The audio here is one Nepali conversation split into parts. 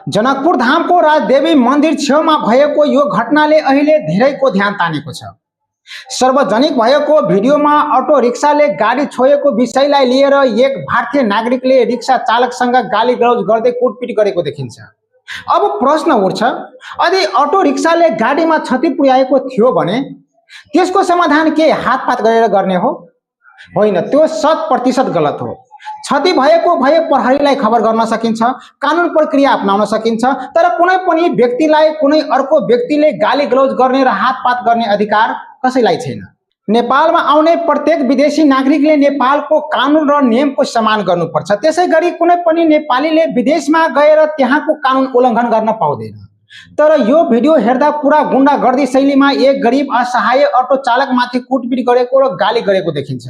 जनकपुर धामको राजदेवी मन्दिर छेउमा भएको यो घटनाले अहिले धेरैको ध्यान तानेको छ। सार्वजनिक भएको भिडियोमा अटो रिक्साले गाडी छोएको विषयलाई लिएर एक भारतीय नागरिकले रिक्सा चालकसँग गाली गलौज गर्दै कुटपिट गरेको देखिन्छ। अब प्रश्न उठ्छ, यदि अटो रिक्साले गाडीमा क्षति पुर्याएको थियो भने त्यसको समाधान के हातपात गरेर गर्ने हो? होइन, त्यो 100% गलत हो। क्षति भएको भए प्रहरीलाई खबर गर्न सकिन्छ, कानुन प्रक्रिया अपनाउन सकिन्छ, तर कुनै पनि व्यक्तिलाई कुनै अर्को व्यक्तिले गाली गलौज गर्ने र हातपात गर्ने अधिकार कसैलाई छैन। नेपालमा आउने प्रत्येक विदेशी नागरिकले नेपालको कानुन र नियमको सम्मान गर्नुपर्छ। त्यसैगरी कुनै पनि नेपालीले विदेशमा गएर त्यहाँको कानुन उल्लङ्घन गर्न पाउँदैन। तर यो भिडियो हेर्दा पुरा गुण्डागर्दी शैलीमा एक गरिब असहाय अटो चालकमाथि कुटपिट गरेको र गाली गरेको देखिन्छ।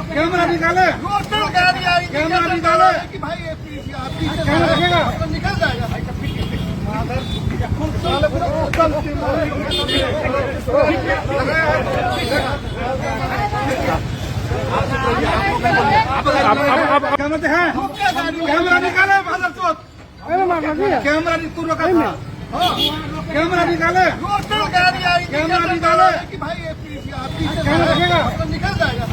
कैमरा निकाले, कैमरा निकाले कि भाई निकल जाएगा। कैमरा निकाले, कैमरा निकाले, कैमरा निकाले कि भाई निकल जाएगा।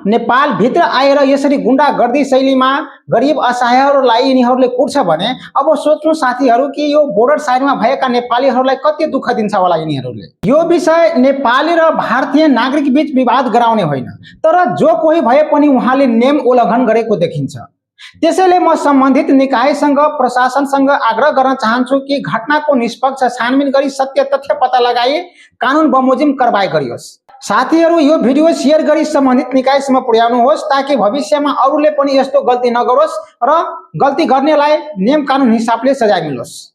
नेपाल भित्र आएर यसरी गुण्डागर्दी शैलीमा गरिब असहायहरूलाई यिनीहरूले कुट्छ भने अब सोच्नु साथीहरू कि यो बोर्डर साइडमा भएका नेपालीहरूलाई कति दुःख दिन्छ होला यिनीहरूले। यो विषय नेपाली र भारतीय नागरिक बीच विवाद गराउने होइन, तर जो कोही भए पनि उहाँले नियम उल्लङ्घन गरेको देखिन्छ। त्यसैले म सम्बन्धित निकायसँग प्रशासनसँग आग्रह गर्न चाहन्छु कि घटनाको निष्पक्ष छानबिन गरी सत्य तथ्य पत्ता लगाई कानुन बमोजिम कारबाही गरियोस्। साथीहरू, यो भिडियो शेयर गरी सम्बन्धित निकायसम्म पुर्याउनुहोस् ताकि भविष्यमा अरूले पनि यस्तो गल्ती नगरोस् र गल्ती गर्नेलाई नियम कानुन हिसाबले सजाय मिलोस्।